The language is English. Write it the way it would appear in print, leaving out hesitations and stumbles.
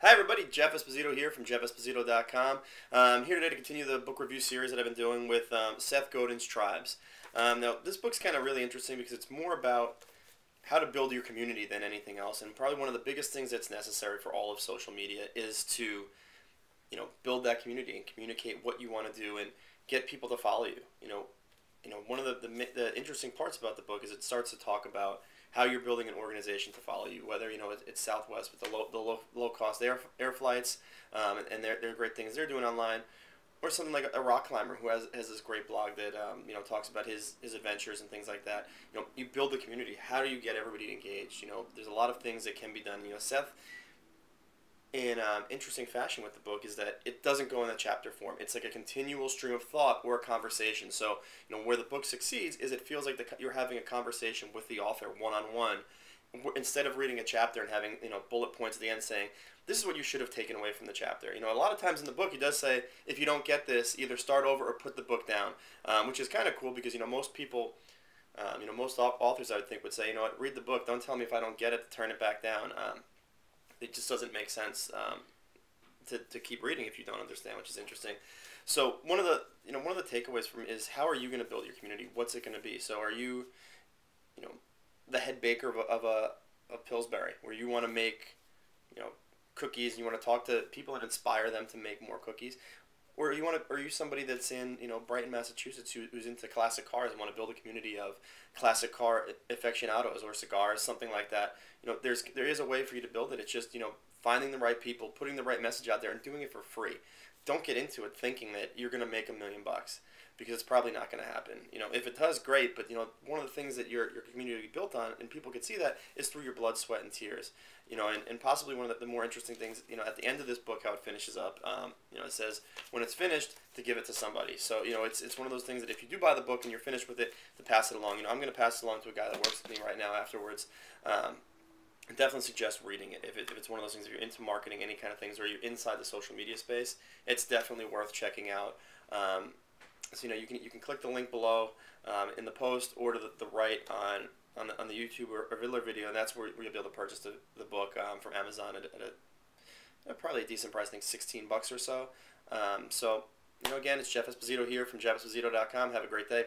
Hi everybody, Jeff Esposito here from jeffesposito.com. I'm here today to continue the book review series that I've been doing with Seth Godin's Tribes. Now, this book's kind of really interesting because it's more about how to build your community than anything else, and probably one of the biggest things that's necessary for all of social media is to, build that community and communicate what you want to do and get people to follow you. One of the interesting parts about the book is it starts to talk about how you're building an organization to follow you. Whether it's Southwest with the low cost air flights, and they're great things they're doing online, or something like a rock climber who has this great blog that talks about his adventures and things like that. You build the community. How do you get everybody engaged? There's a lot of things that can be done. Seth, in interesting fashion with the book, is that it doesn't go in a chapter form. It's like a continual stream of thought or a conversation. So where the book succeeds is it feels like you're having a conversation with the author one-on-one, instead of reading a chapter and having bullet points at the end saying this is what you should have taken away from the chapter. A lot of times in the book he does say if you don't get this, either start over or put the book down, which is kind of cool because most people, most authors I would think would say, read the book, don't tell me if I don't get it to turn it back down. It just doesn't make sense to keep reading if you don't understand, which is interesting. So one of the takeaways from it is, how are you going to build your community? What's it going to be? So are you, the head baker of Pillsbury, where you want to make cookies and you want to talk to people and inspire them to make more cookies? Or are you somebody that's in Brighton, Massachusetts, who's into classic cars and want to build a community of classic car aficionados or cigars, something like that? There is a way for you to build it. It's just finding the right people, putting the right message out there, and doing it for free. Don't get into it thinking that you're going to make $1 million, because it's probably not going to happen. If it does, great. But one of the things that your community will be built on, and people can see that, is through your blood, sweat, and tears. And possibly one of the more interesting things, at the end of this book, how it finishes up, it says when it's finished, to give it to somebody. So it's one of those things that if you do buy the book and you're finished with it, to pass it along. I'm going to pass it along to a guy that works with me right now afterwards. I definitely suggest reading it. If it's one of those things, if you're into marketing, any kind of things, or you're inside the social media space, it's definitely worth checking out. So you can click the link below in the post, or to the right on the YouTube or Vidler video, and that's where you'll be able to purchase the book from Amazon at probably a decent price. I think $16 or so. So again, it's Jeff Esposito here from jeffesposito.com. Have a great day.